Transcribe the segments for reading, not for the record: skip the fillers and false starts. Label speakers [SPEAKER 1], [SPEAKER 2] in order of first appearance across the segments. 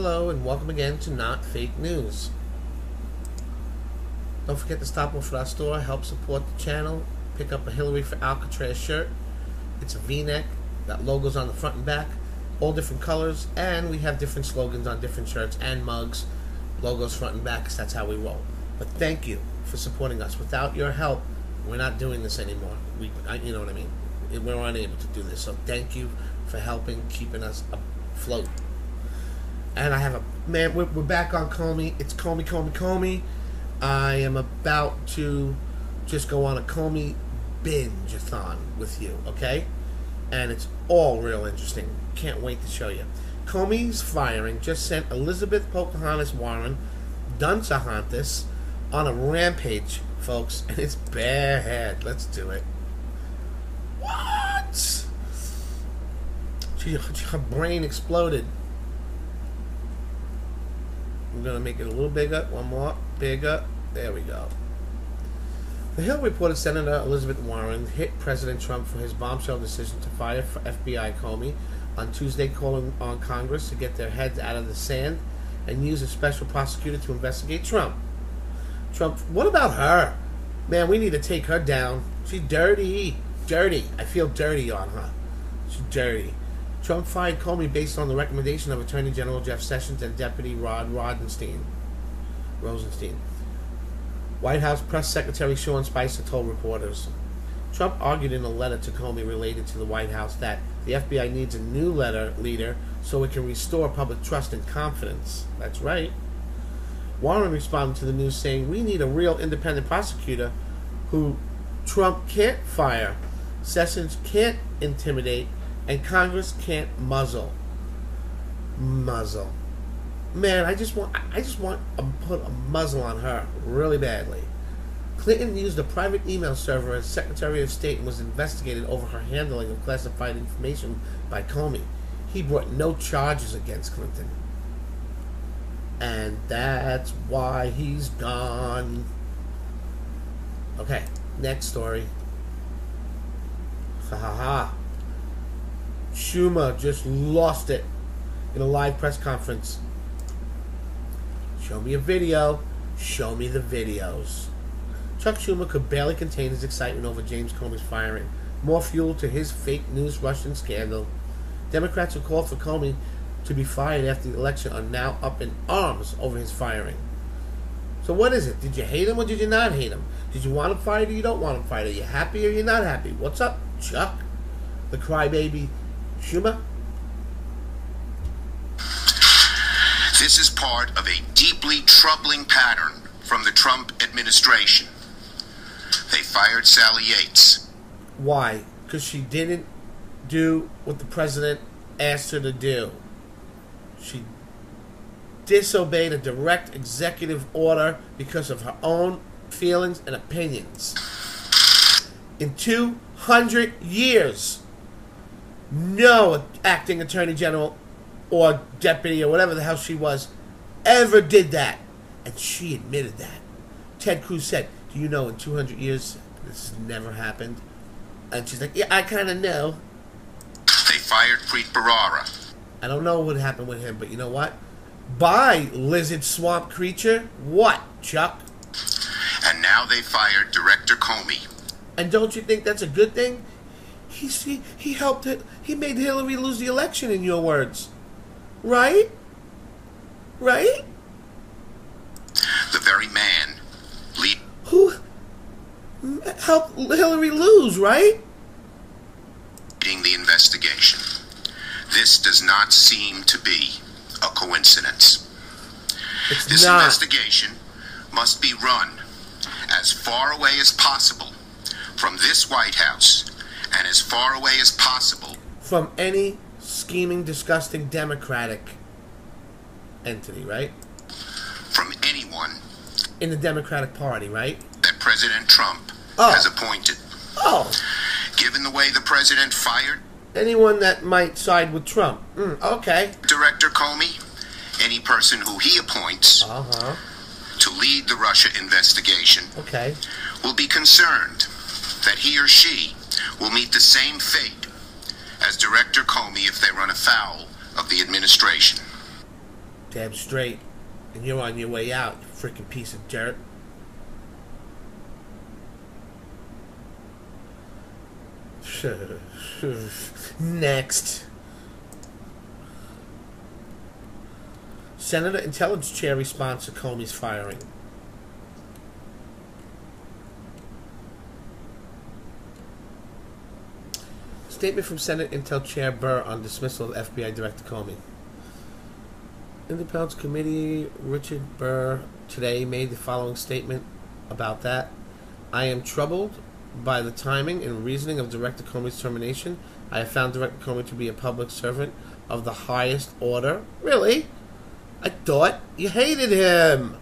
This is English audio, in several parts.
[SPEAKER 1] Hello and welcome again to Not Fake News. Don't forget to stop off at our store, help support the channel, pick up a Hillary for Alcatraz shirt. It's a V-neck, got logos on the front and back, all different colors, and we have different slogans on different shirts and mugs, logos front and back, 'cause that's how we roll. But thank you for supporting us. Without your help, we're not doing this anymore. You know what I mean? We're unable to do this, so thank you for helping, keeping us afloat. And I have we're back on Comey. It's Comey. I am about to just go on a Comey binge-a-thon with you, okay? And it's all real interesting. Can't wait to show you. Comey's firing just sent Elizabeth Pocahontas Warren, Dunsahantas, on a rampage, folks, and it's bad. Let's do it. What? Her brain exploded. I'm going to make it a little bigger. One more. Bigger. There we go. The Hill reported Senator Elizabeth Warren hit President Trump for his bombshell decision to fire FBI Comey on Tuesday, calling on Congress to get their heads out of the sand and use a special prosecutor to investigate Trump. What about her? Man, we need to take her down. She's dirty. Dirty. I feel dirty on her. She's dirty. Trump fired Comey based on the recommendation of Attorney General Jeff Sessions and Deputy Rosenstein. White House Press Secretary Sean Spicer told reporters. Trump argued in a letter to Comey related to the White House that the FBI needs a new leader so it can restore public trust and confidence. That's right. Warren responded to the news saying, "We need a real independent prosecutor who Trump can't fire, Sessions can't intimidate, and Congress can't muzzle. Man, I just want to put a muzzle on her really badly." Clinton used a private email server as Secretary of State and was investigated over her handling of classified information by Comey. He brought no charges against Clinton. And that's why he's gone. Okay, next story. Schumer just lost it in a live press conference. Show me a video. Show me the videos. Chuck Schumer could barely contain his excitement over James Comey's firing. More fuel to his fake news Russian scandal. Democrats who called for Comey to be fired after the election are now up in arms over his firing. So what is it? Did you hate him or did you not hate him? Did you want him fired or you don't want him fired? Are you happy or you're not happy? What's up, Chuck? The crybaby Schumer?
[SPEAKER 2] This is part of a deeply troubling pattern from the Trump administration. They fired Sally Yates.
[SPEAKER 1] Why? Because she didn't do what the president asked her to do. She disobeyed a direct executive order because of her own feelings and opinions. In 200 years, no acting attorney general or deputy or whatever the hell she was ever did that. And she admitted that. Ted Cruz said, "Do you know in 200 years this has never happened?" And she's like, "Yeah, I kind of know."
[SPEAKER 2] They fired Preet Bharara.
[SPEAKER 1] I don't know what happened with him, but you know what? Bye, lizard swamp creature. What, Chuck?
[SPEAKER 2] And now they fired Director Comey.
[SPEAKER 1] And don't you think that's a good thing? He helped it. He made Hillary lose the election, in your words. Right? Right?
[SPEAKER 2] The very man
[SPEAKER 1] who helped Hillary lose, right?
[SPEAKER 2] leading the investigation. This does not seem to be a coincidence. This investigation must be run as far away as possible from this White House and as far away as possible
[SPEAKER 1] from any scheming, disgusting Democratic entity, right?
[SPEAKER 2] From anyone
[SPEAKER 1] in the Democratic Party, right?
[SPEAKER 2] That President Trump has appointed. Given the way the president fired
[SPEAKER 1] anyone that might side with Trump. Okay.
[SPEAKER 2] Director Comey, any person who he appoints to lead the Russia investigation will be concerned that he or she will meet the same fate as Director Comey if they run afoul of the administration.
[SPEAKER 1] Damn straight. And you're on your way out, you freaking piece of dirt. Next. Senate Intelligence Chair responds to Comey's firing. Statement from Senate Intel Chair Burr on dismissal of FBI Director Comey. Independence Committee Richard Burr today made the following statement about that. I am troubled by the timing and reasoning of Director Comey's termination. I have found Director Comey to be a public servant of the highest order. Really? I thought you hated him.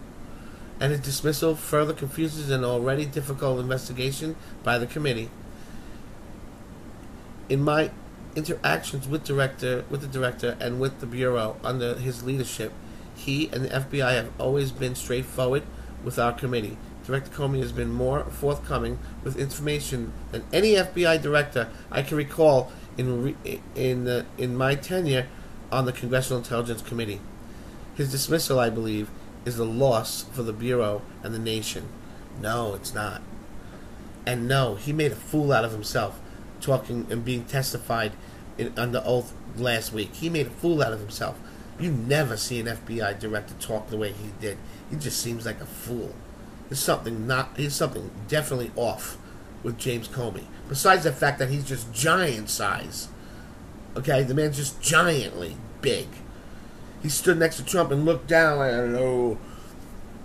[SPEAKER 1] And his dismissal further confuses an already difficult investigation by the committee. In my interactions with the director and with the Bureau under his leadership, he and the FBI have always been straightforward with our committee. Director Comey has been more forthcoming with information than any FBI director I can recall in my tenure on the Congressional Intelligence Committee. His dismissal, I believe, is a loss for the Bureau and the nation. No, it's not. And no, he made a fool out of himself talking and being testified under oath last week. He made a fool out of himself. You never see an FBI director talk the way he did. He just seems like a fool. There's something definitely off with James Comey. Besides the fact that he's just giant size. Okay, the man's just giantly big. He stood next to Trump and looked down like, I don't know.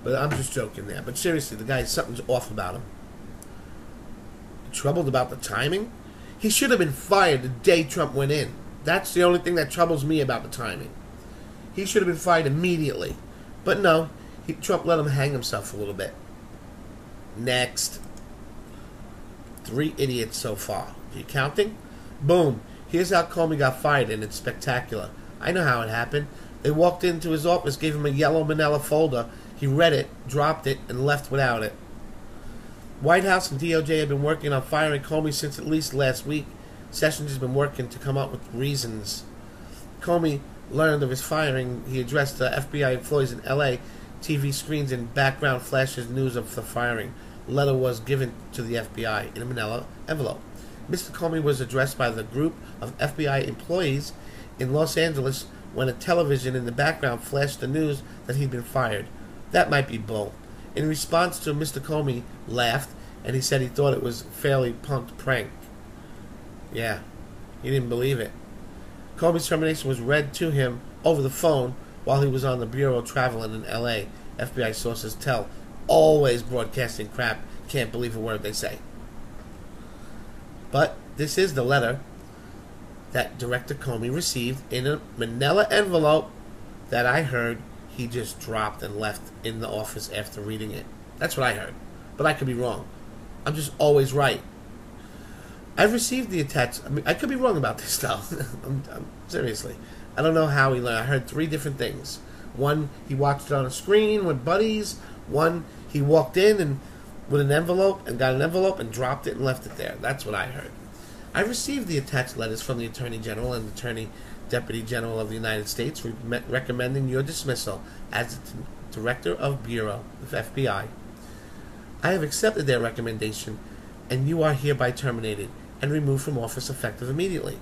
[SPEAKER 1] But I'm just joking there. But seriously, the guy, something's off about him. Troubled about the timing? He should have been fired the day Trump went in. That's the only thing that troubles me about the timing. He should have been fired immediately. But no, Trump let him hang himself a little bit. Next. 3 idiots so far. Are you counting? Boom. Here's how Comey got fired, and it's spectacular. I know how it happened. They walked into his office, gave him a yellow manila folder. He read it, dropped it, and left without it. White House and DOJ have been working on firing Comey since at least last week. Sessions has been working to come up with reasons. Comey learned of his firing. He addressed the FBI employees in L.A. TV screens and background flashes news of the firing. The letter was given to the FBI in a manila envelope. Mr. Comey was addressed by the group of FBI employees in Los Angeles when a television in the background flashed the news that he'd been fired. That might be bull. In response to Mr. Comey laughed, and he said he thought it was a fairly punked prank. Yeah, he didn't believe it. Comey's termination was read to him over the phone while he was on the Bureau traveling in L.A., FBI sources tell. Always broadcasting crap. Can't believe a word they say. But this is the letter that Director Comey received in a manila envelope that I heard he just dropped and left in the office after reading it. That's what I heard. But I could be wrong. I'm just always right. I've received the attached... I could be wrong about this stuff. Seriously. I don't know how he learned. I heard 3 different things. One, he watched it on a screen with buddies. One, he walked in and with an envelope and got an envelope and dropped it and left it there. That's what I heard. I received the attached letters from the Attorney General and the Deputy General of the United States recommending your dismissal as the Director of Bureau of FBI. I have accepted their recommendation, and you are hereby terminated and removed from office effective immediately.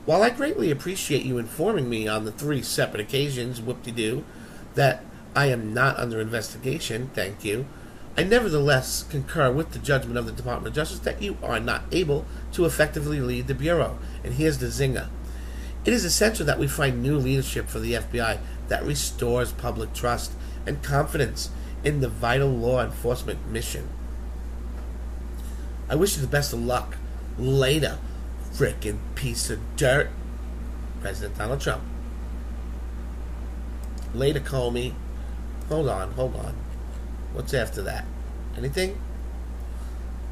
[SPEAKER 1] While I greatly appreciate you informing me on the 3 separate occasions, whoop-de-doo, that I am not under investigation, thank you, I nevertheless concur with the judgment of the Department of Justice that you are not able to effectively lead the Bureau. And here's the zinger. It is essential that we find new leadership for the FBI that restores public trust and confidence in the vital law enforcement mission. I wish you the best of luck. Later, frickin' piece of dirt. President Donald Trump. Later, Comey. Hold on. What's after that? Anything?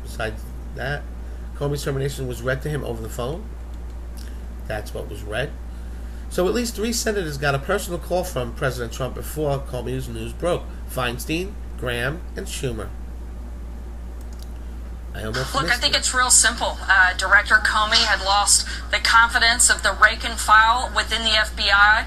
[SPEAKER 1] Besides that? Comey's termination was read to him over the phone. That's what was read. So at least 3 senators got a personal call from President Trump before Comey's news broke. Feinstein, Graham, and Schumer.
[SPEAKER 3] Look, I think it's real simple. Director Comey had lost the confidence of the rank and file within the FBI.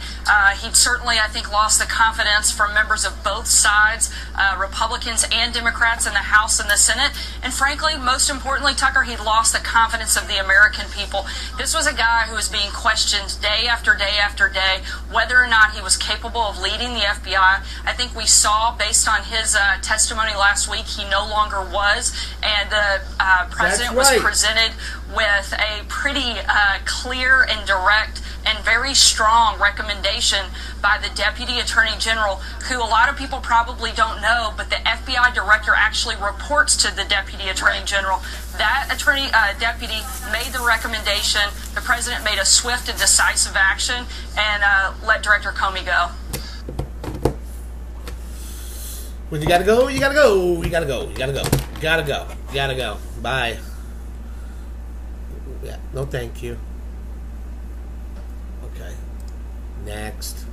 [SPEAKER 3] He'd certainly, I think, lost the confidence from members of both sides, Republicans and Democrats in the House and the Senate. And frankly, most importantly, Tucker, he lost the confidence of the American people. This was a guy who was being questioned day after day after day whether or not he was capable of leading the FBI. I think we saw, based on his testimony last week, he no longer was. And the president was presented with a pretty clear and direct and very strong recommendation by the Deputy Attorney General, who a lot of people probably don't know, but the FBI director actually reports to the Deputy Attorney General. That deputy made the recommendation. The president made a swift and decisive action and let Director Comey go.
[SPEAKER 1] When you gotta go, you gotta go. You gotta go. You gotta go. You gotta go. You gotta go. Bye. Yeah, no thank you. Okay. Next.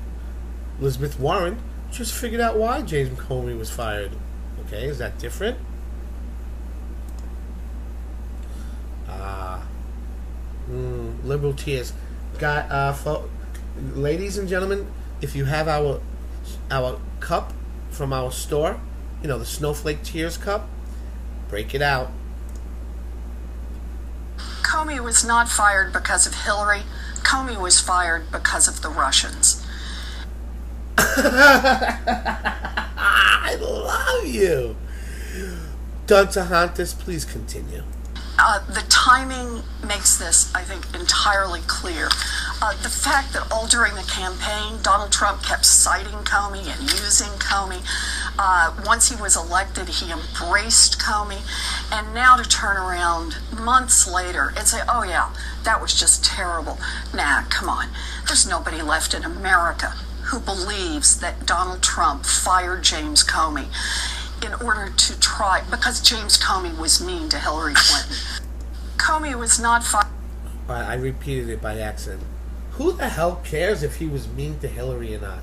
[SPEAKER 1] Elizabeth Warren just figured out why James Comey was fired. Okay, is that different? Liberal tears. Ladies and gentlemen, if you have our cup from our store, you know, the Snowflake Tears cup, break it out.
[SPEAKER 4] Comey was not fired because of Hillary. Comey was fired because of the Russians.
[SPEAKER 1] I love you. Duntahantis, please continue.
[SPEAKER 4] The timing makes this, I think, entirely clear. The fact that all during the campaign, Donald Trump kept citing Comey and using Comey. Once he was elected, he embraced Comey. And now to turn around months later and say, oh yeah, that was just terrible. Nah, come on. There's nobody left in America who believes that Donald Trump fired James Comey in order to try, because James Comey was mean to Hillary Clinton. Comey was not fired.
[SPEAKER 1] I repeated it by accident. Who the hell cares if he was mean to Hillary or not?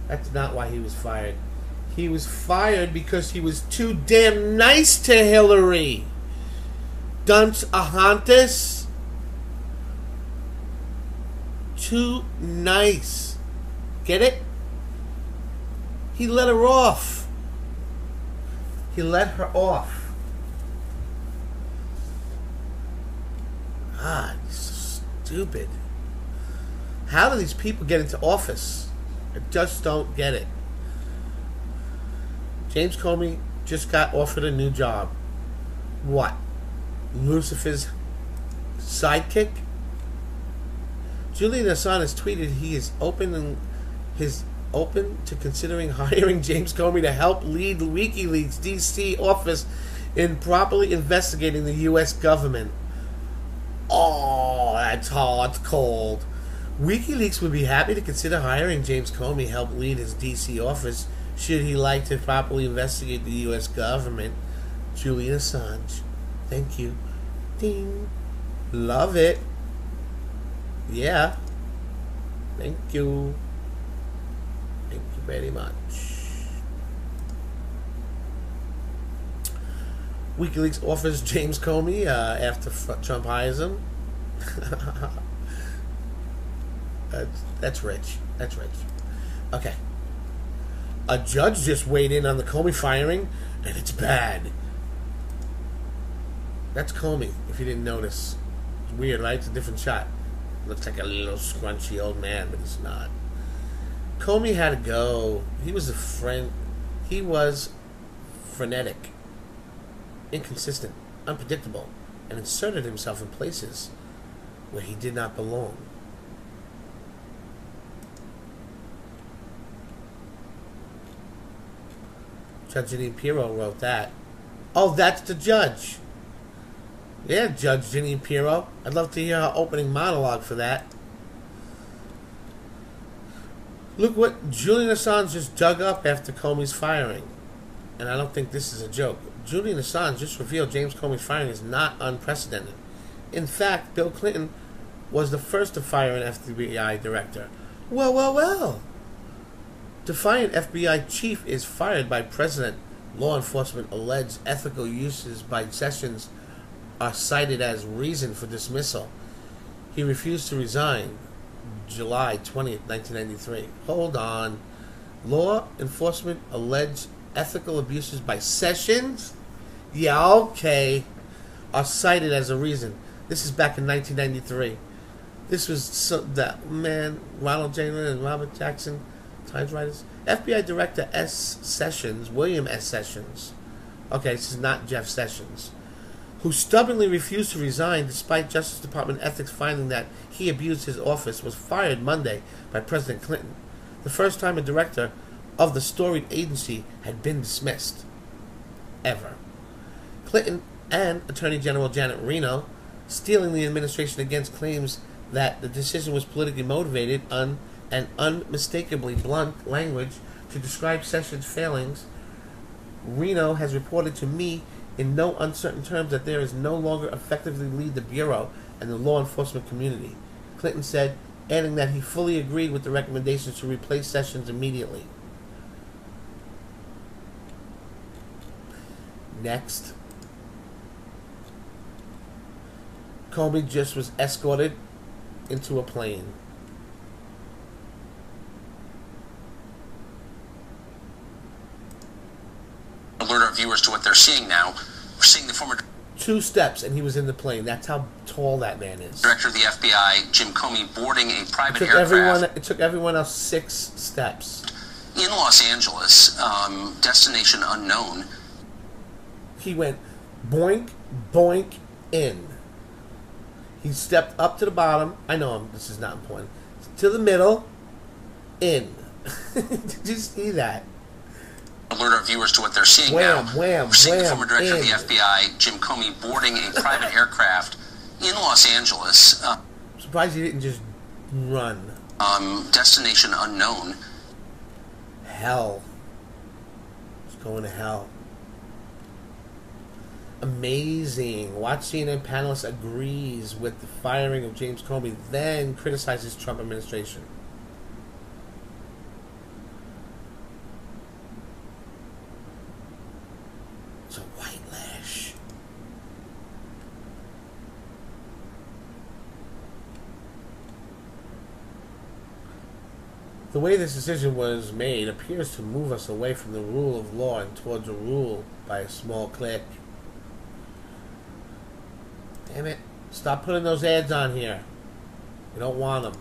[SPEAKER 1] That's not why he was fired. He was fired because he was too damn nice to Hillary. Duntahantis. Too nice. Get it? He let her off. He let her off. God, he's so stupid. How do these people get into office? I just don't get it. James Comey just got offered a new job. What? Lucifer's sidekick? Julian Assange has tweeted he is open to considering hiring James Comey to help lead WikiLeaks' DC office in properly investigating the U.S. government. Oh, that's hard, cold. WikiLeaks would be happy to consider hiring James Comey to help lead his DC office should he like to properly investigate the U.S. government. Julian Assange. Thank you. Ding. Love it. Yeah. Thank you. Thank you very much. WikiLeaks offers James Comey after Trump hires him. That's rich. That's rich. Okay. A judge just weighed in on the Comey firing, and it's bad. That's Comey, if you didn't notice. It's weird, right? It's a different shot. Looks like a little scrunchy old man, but he's not. Comey had to go. He was He was frenetic, inconsistent, unpredictable, and inserted himself in places where he did not belong. Judge Jeanine Pirro wrote that. Oh, that's the judge. Yeah, Judge Jeanine Pirro. I'd love to hear her opening monologue for that. Look what Julian Assange just dug up after Comey's firing. And I don't think this is a joke. Julian Assange just revealed James Comey's firing is not unprecedented. In fact, Bill Clinton was the first to fire an FBI director. Well, well, well. Defiant FBI chief is fired by president. Law enforcement alleged ethical uses by Sessions are cited as reason for dismissal. He refused to resign July 20th, 1993. Hold on. Law enforcement alleged ethical abuses by Sessions? Yeah, okay. Are cited as a reason. This is back in 1993. This was Ronald J. Reagan and Robert Jackson, Times writers. FBI Director William S. Sessions. Okay, this is not Jeff Sessions. Who stubbornly refused to resign despite Justice Department ethics finding that he abused his office, was fired Monday by President Clinton. The first time a director of the storied agency had been dismissed. Ever. Clinton and Attorney General Janet Reno stealing the administration against claims that the decision was politically motivated and unmistakably blunt language to describe Sessions' failings. Reno has reported to me in no uncertain terms that there is no longer effectively lead the Bureau and the law enforcement community. Clinton said, adding that he fully agreed with the recommendations to replace Sessions immediately. Next. Comey just was escorted into a plane.
[SPEAKER 2] Alert our viewers to what they're seeing now. We're seeing the former
[SPEAKER 1] 2 steps and he was in the plane. That's how tall that man is.
[SPEAKER 2] Director of the FBI, Jim Comey, boarding a private aircraft.
[SPEAKER 1] It took everyone else 6 steps.
[SPEAKER 2] In Los Angeles, destination unknown.
[SPEAKER 1] He went boink, boink, in. He stepped up to the bottom. I know this is not important. To the middle, in. Did you see that?
[SPEAKER 2] Alert our viewers to what they're seeing
[SPEAKER 1] wham,
[SPEAKER 2] now.
[SPEAKER 1] Wham,
[SPEAKER 2] We're seeing
[SPEAKER 1] wham,
[SPEAKER 2] the former director
[SPEAKER 1] in.
[SPEAKER 2] of the FBI, Jim Comey, boarding a private aircraft in Los Angeles.
[SPEAKER 1] I'm surprised he didn't just run.
[SPEAKER 2] Destination unknown.
[SPEAKER 1] Hell. He's going to hell. Amazing. Watch CNN panelist agrees with the firing of James Comey, then criticizes Trump administration. It's a white lash. The way this decision was made appears to move us away from the rule of law and towards a rule by a small clique. Damn it. Stop putting those ads on here. We don't want them.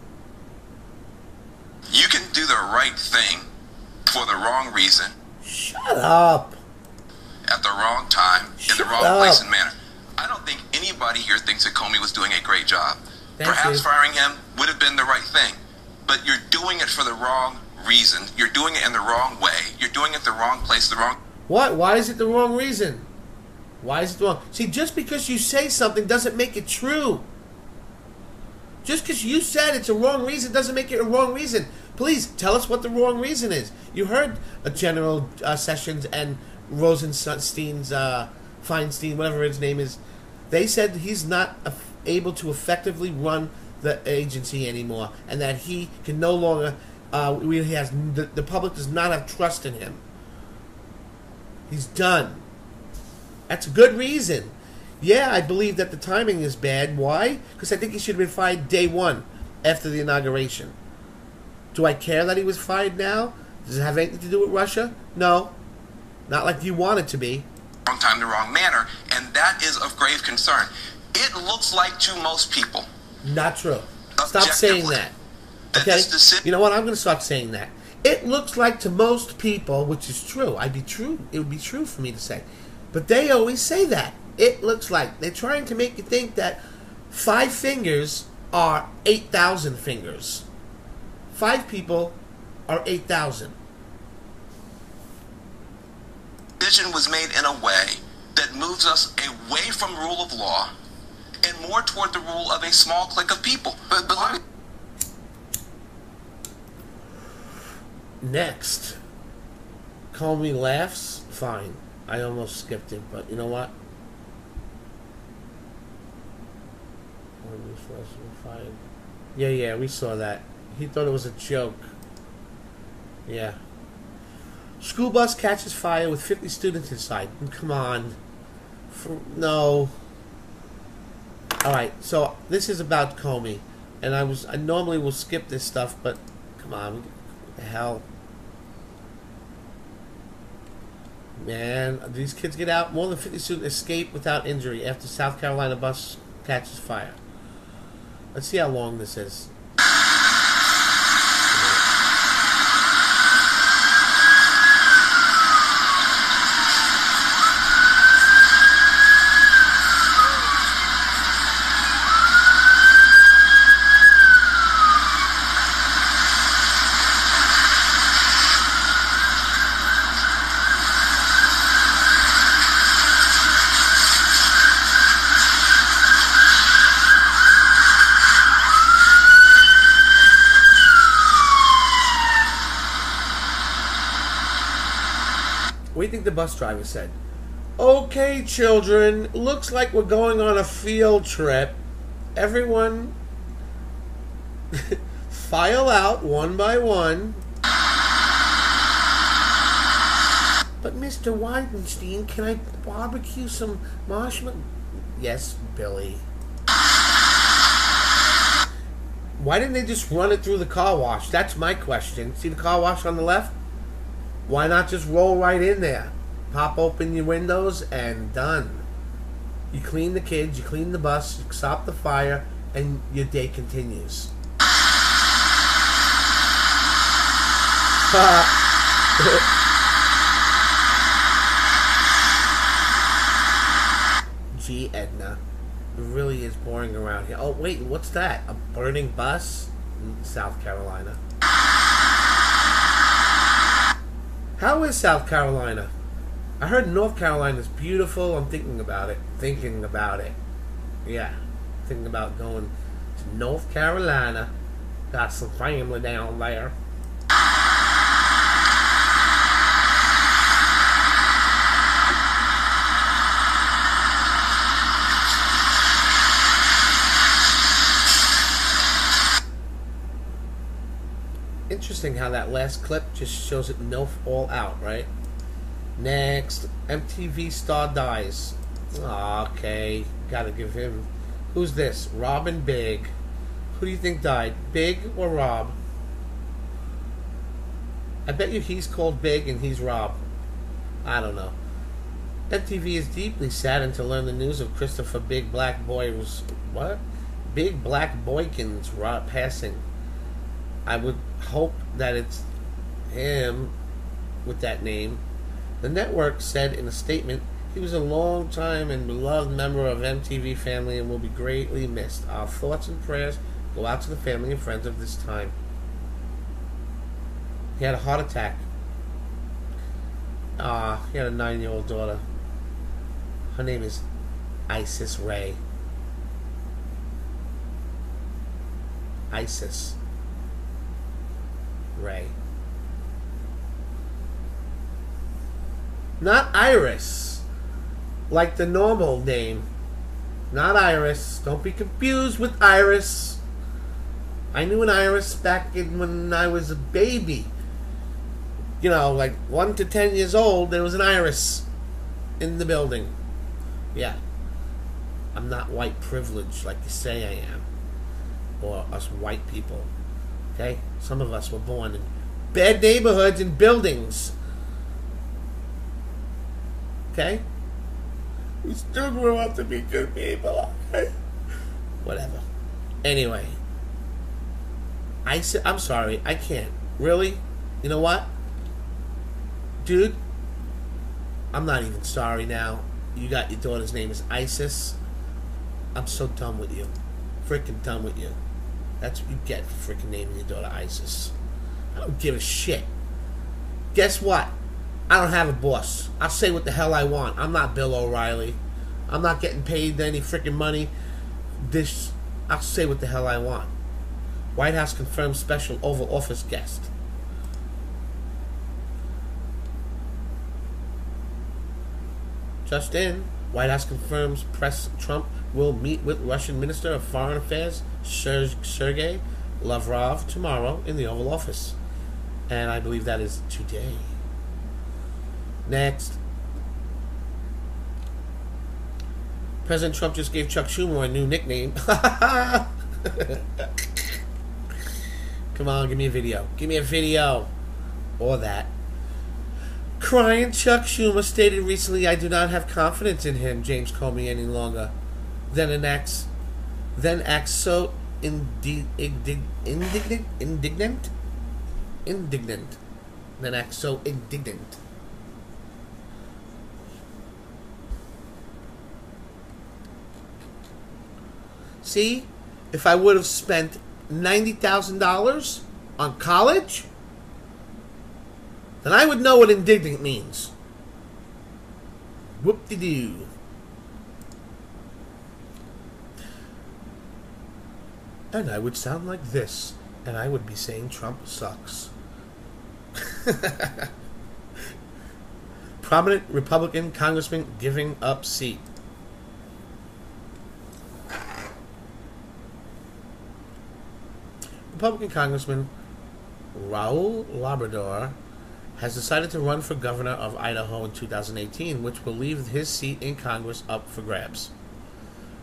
[SPEAKER 2] You can do the right thing for the wrong reason.
[SPEAKER 1] Shut up.
[SPEAKER 2] At the wrong time, in the wrong place and manner. I don't think anybody here thinks that Comey was doing a great job. Perhaps firing him would have been the right thing. But you're doing it for the wrong reason. You're doing it in the wrong way. You're doing it the wrong place, the wrong...
[SPEAKER 1] What? Why is it the wrong reason? Why is it wrong? See, just because you say something doesn't make it true. Just because you said it's a wrong reason doesn't make it a wrong reason. Please, tell us what the wrong reason is. You heard General Sessions and Rosenstein's, Feinstein, whatever his name is. They said he's not able to effectively run the agency anymore, and that he can no longer, the public does not have trust in him. He's done. That's a good reason. Yeah, I believe that the timing is bad. Why? Because I think he should have been fired day 1 after the inauguration. Do I care that he was fired now? Does it have anything to do with Russia? No. Not like you want it to be.
[SPEAKER 2] Wrong time, the wrong manner, and that is of grave concern. It looks like to most people.
[SPEAKER 1] Not true. Stop saying that. Okay? You know what? I'm going to stop saying that. It looks like to most people, which is true. It would be true for me to say. But they always say that. It looks like. They're trying to make you think that 5 fingers are 8,000 fingers. 5 people are 8,000.
[SPEAKER 2] Decision was made in a way that moves us away from rule of law and more toward the rule of a small clique of people. But
[SPEAKER 1] Next. Comey laughs? Fine. I almost skipped it, but you know what? Yeah, we saw that. He thought it was a joke. Yeah. School bus catches fire with 50 students inside. Come on. No. All right, so this is about Comey, and I normally will skip this stuff, but come on, what the hell, man? These kids get out. More than 50 students escape without injury after South Carolina bus catches fire. Let's see how long this is. What do you think the bus driver said? Okay, children, looks like we're going on a field trip. Everyone file out one by one. But Mr. Weidenstein, can I barbecue some marshmallow? Yes, Billy. Why didn't they just run it through the car wash? That's my question. See the car wash on the left? Why not just roll right in there? Pop open your windows and done. You clean the kids, you clean the bus, you stop the fire, and your day continues. Gee, Edna. It really is boring around here. Oh, wait, what's that? A burning bus? In South Carolina. How is South Carolina? I heard North Carolina's beautiful. I'm thinking about it. Yeah. Thinking about going to North Carolina. Got some family down there. Interesting how that last clip just shows it all out, right? Next, MTV star dies. Okay, gotta give him. Who's this? Robin Big. Who do you think died? Big or Rob? I bet you he's called Big and he's Rob. I don't know. MTV is deeply saddened to learn the news of Christopher Big Black Boykin's passing. I would hope that it's him with that name. The network said in a statement, he was a long-time and beloved member of MTV family and will be greatly missed. Our thoughts and prayers go out to the family and friends of this time. He had a heart attack. He had a 9-year-old daughter. Her name is Isis Ray. Isis Ray. Not Iris, like the normal name. Not Iris. Don't be confused with Iris. I knew an Iris back when I was a baby. You know, like 1 to 10 years old, there was an Iris in the building. Yeah. I'm not white privileged like you say I am. Or us white people. Okay? Some of us were born in bad neighborhoods and buildings. Okay? We still grew up to be good people. Okay? Whatever. Anyway. I'm sorry. I can't. Really? You know what? Dude, I'm not even sorry now. You got your daughter's name is Isis. I'm so done with you. Freaking done with you. That's what you get for freaking naming your daughter Isis. I don't give a shit. Guess what? I don't have a boss. I'll say what the hell I want. I'm not Bill O'Reilly. I'm not getting paid any freaking money. I'll say what the hell I want. White House confirms special Oval Office guest. Just in, White House confirms Trump will meet with Russian Minister of Foreign Affairs Sergei Lavrov tomorrow in the Oval Office. And I believe that is today. Next. President Trump just gave Chuck Schumer a new nickname. Come on, give me a video. Give me a video. Or that. Crying Chuck Schumer stated recently, "I do not have confidence in him, James Comey, any longer." Then acts so indignant. Then acts so indignant. See, if I would have spent $90,000 on college, then I would know what indignant means. Whoop-de-doo. And I would sound like this, and I would be saying Trump sucks. Prominent Republican congressman giving up seat. Republican Congressman Raul Labrador has decided to run for governor of Idaho in 2018, which will leave his seat in Congress up for grabs.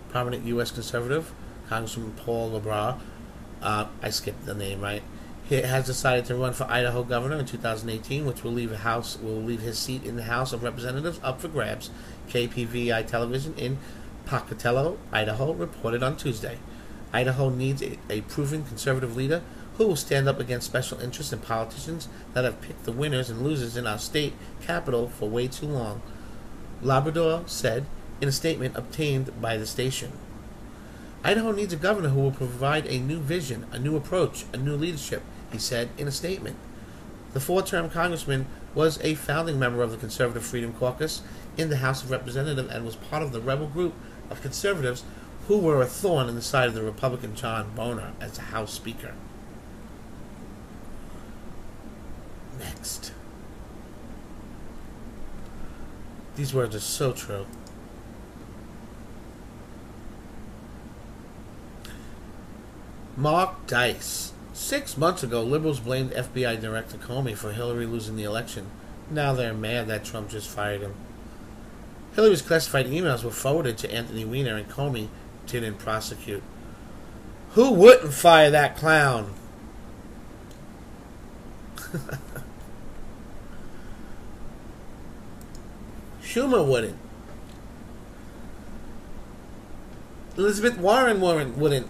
[SPEAKER 1] Prominent U.S. conservative Congressman Paul LeBras, I skipped the name, right? He has decided to run for Idaho governor in 2018, which will leave his seat in the House of Representatives up for grabs. KPVI television in Pocatello, Idaho, reported on Tuesday. Idaho needs a proven conservative leader who will stand up against special interests and politicians that have picked the winners and losers in our state capital for way too long, Labrador said in a statement obtained by the station. Idaho needs a governor who will provide a new vision, a new approach, a new leadership, he said in a statement. The four-term congressman was a founding member of the Conservative Freedom Caucus in the House of Representatives and was part of the rebel group of conservatives who were a thorn in the side of the Republican John Boehner as the House Speaker. Next. These words are so true. Mark Dice. 6 months ago, liberals blamed FBI Director Comey for Hillary losing the election. Now they're mad that Trump just fired him. Hillary's classified emails were forwarded to Anthony Weiner, and Comey didn't prosecute. Who wouldn't fire that clown? Schumer wouldn't. Elizabeth Warren wouldn't.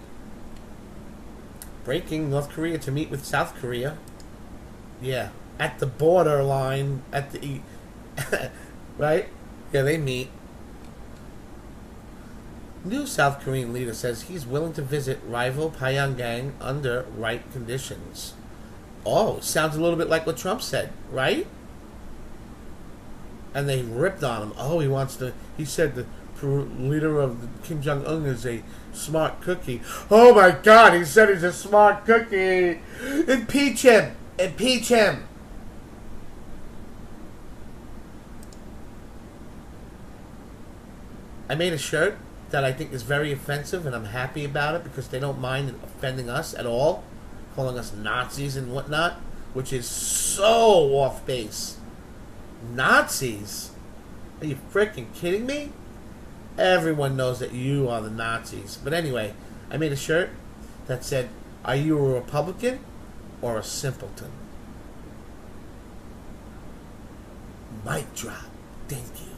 [SPEAKER 1] Breaking: North Korea to meet with South Korea. Yeah, at the borderline, at the right? Yeah, they meet. New South Korean leader says he's willing to visit rival Pyongyang under right conditions. Oh, sounds a little bit like what Trump said, right? And they ripped on him. Oh, he said the leader of Kim Jong-un is a smart cookie. Oh my God, he said he's a smart cookie. Impeach him. Impeach him. I made a shirt that I think is very offensive, and I'm happy about it because they don't mind offending us at all, calling us Nazis and whatnot, which is so off base. Nazis? Are you freaking kidding me? Everyone knows that you are the Nazis. But anyway, I made a shirt that said, "Are you a Republican or a simpleton?" Mic drop. Thank you.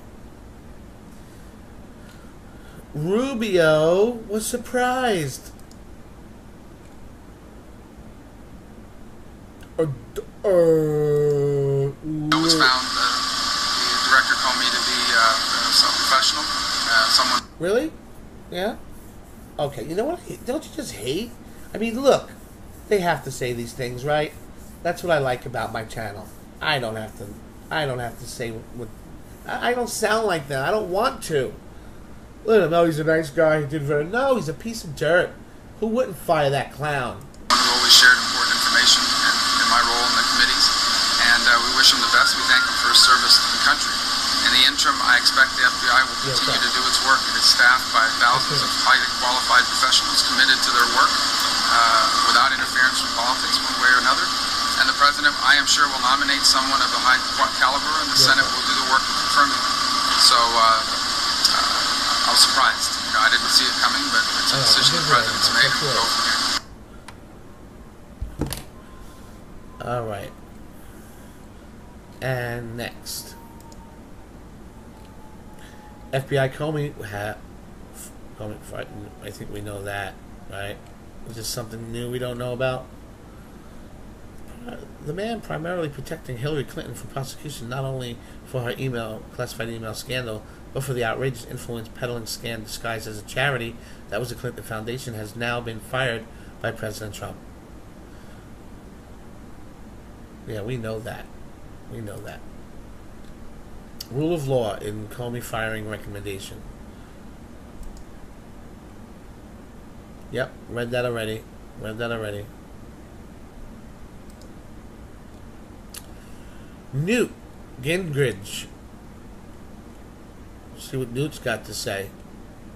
[SPEAKER 1] Rubio was surprised.
[SPEAKER 5] It was found the director Comey to be some professional, someone.
[SPEAKER 1] Really? Yeah? Okay, you know what? Don't you just hate? I mean, look, they have to say these things, right? That's what I like about my channel. I don't have to say what. I don't sound like that. I don't want to. Let him know he's a nice guy. He did very. No, he's a piece of dirt. Who wouldn't fire that clown?
[SPEAKER 5] Who always shared important information in my role in the committees, and we wish him the best. We thank him for his service to the country. In the interim, I expect the FBI will continue to do its work. It is staffed by thousands of highly qualified professionals committed to their work without interference from politics one way or another. And the President, I am sure, will nominate someone of a high caliber, and the Senate will do the work of confirming them. So I was surprised. I didn't see it coming, but it's a decision the president's made, and we'll go from here.
[SPEAKER 1] All right. And next, FBI Comey I think we know that, right? Is this something new we don't know about? The man primarily protecting Hillary Clinton from prosecution not only for her classified email scandal, but for the outrageous influence peddling scam disguised as a charity that was the Clinton Foundation, has now been fired by President Trump. Yeah, we know that. We know that. Rule of law in Comey firing recommendation. Yep, read that already. Newt Gingrich. See what Newt's got to say.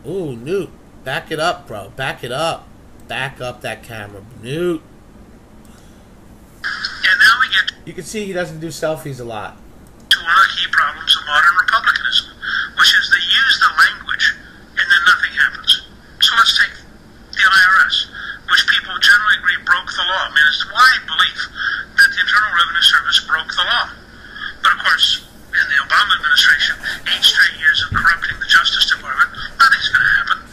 [SPEAKER 1] Ooh, Newt. Back it up, bro. Back it up. Back up that camera. Newt.
[SPEAKER 6] And now we get
[SPEAKER 1] You can see he doesn't do selfies a lot.
[SPEAKER 6] to one of the key problems of modern republicanism, which is they use the language and then nothing happens. So let's take the IRS, which people generally agree broke the law. I mean, it's wide belief that the Internal Revenue Service broke the law. But of course, in the Obama administration, 8 straight years of corrupting the Justice Department, nothing's going to happen.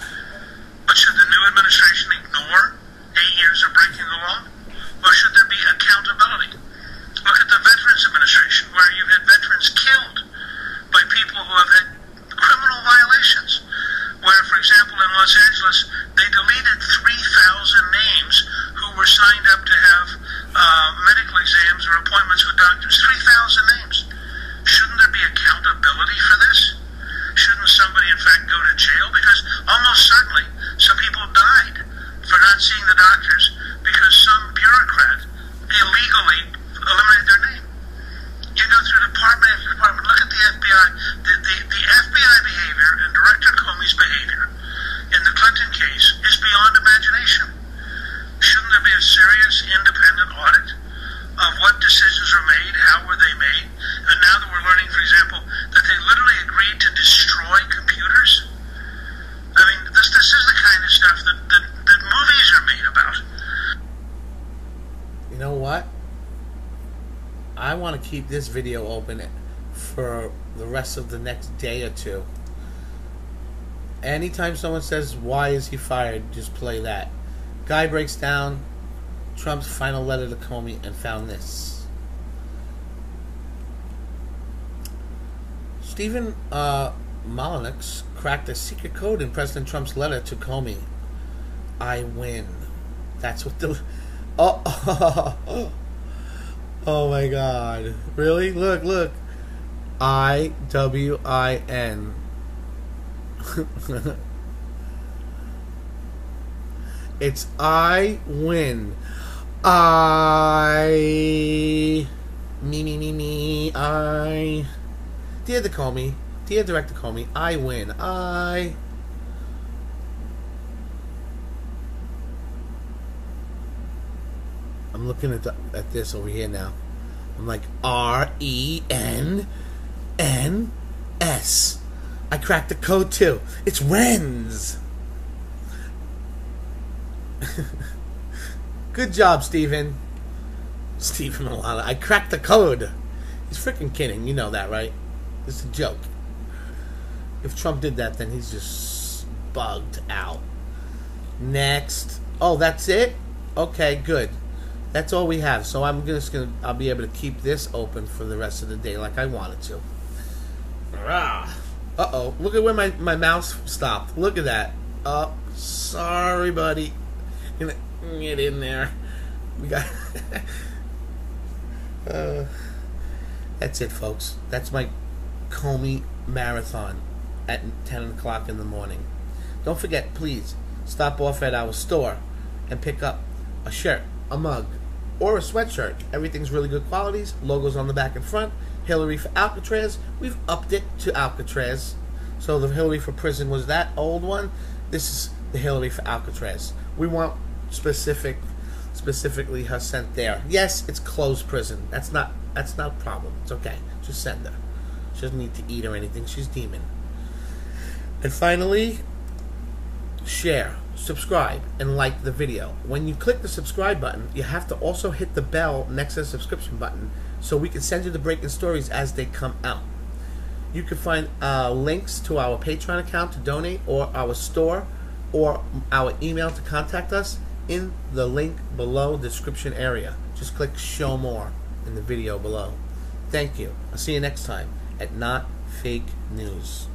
[SPEAKER 6] But should the new administration ignore 8 years of breaking the law? Or should there be accountability? Look at the Veterans Administration, where you've had veterans killed by people who have had criminal violations. Where, for example, in Los Angeles, they deleted 3,000 names who were signed up to have medical exams or appointments with doctors. 3,000 names. Shouldn't there be accountability for this? Shouldn't somebody, in fact, go to jail? Because almost certainly some people died for not seeing the doctors because some bureaucrat illegally eliminated their name. You go through department after department. Look at the FBI. The FBI behavior and Director Comey's behavior in the Clinton case is beyond imagination. Shouldn't there be a serious independent audit of what decisions were made, how were they made, and now that we're learning, for example, that they literally agreed to destroy computers? I mean, this is the kind of stuff that movies are made about.
[SPEAKER 1] You know what? I want to keep this video open for the rest of the next day or two. Anytime someone says, why is he fired, just play that. Guy breaks down Trump's final letter to Comey and found this. Stephen Molyneux cracked a secret code in President Trump's letter to Comey. I win. That's what the... Oh my God. Really? Look. I-W-I-N. It's I win. Me, I. Dear Director Comey, I win. I'm looking at this over here now. I'm like R-E-N-N-S. I cracked the code too. It's Wens. Good job, Stephen Milana. I cracked the code. He's freaking kidding. You know that, right? It's a joke. If Trump did that, then he's just bugged out. Next. Oh, that's it? Okay, good. That's all we have. So I'll be able to keep this open for the rest of the day like I wanted to. Uh-oh. Look at where my mouse stopped. Look at that. Oh, sorry, buddy. Get in there. We got... that's it, folks. That's my Comey marathon at 10 o'clock in the morning. Don't forget, please, stop off at our store and pick up a shirt, a mug, or a sweatshirt. Everything's really good qualities. Logos on the back and front. Hillary for Alcatraz. We've upped it to Alcatraz. So the Hillary for prison was that old one. This is the Hillary for Alcatraz. We want specifically her sent there. Yes, it's closed prison. That's not a problem. It's okay. Just send her. She doesn't need to eat or anything. She's demon. And finally, share, subscribe, and like the video. When you click the subscribe button, you have to also hit the bell next to the subscription button so we can send you the breaking stories as they come out. You can find links to our Patreon account to donate, or our store, or our email to contact us in the link below the description area. Just click show more in the video below. Thank you. I'll see you next time at Not Fake News.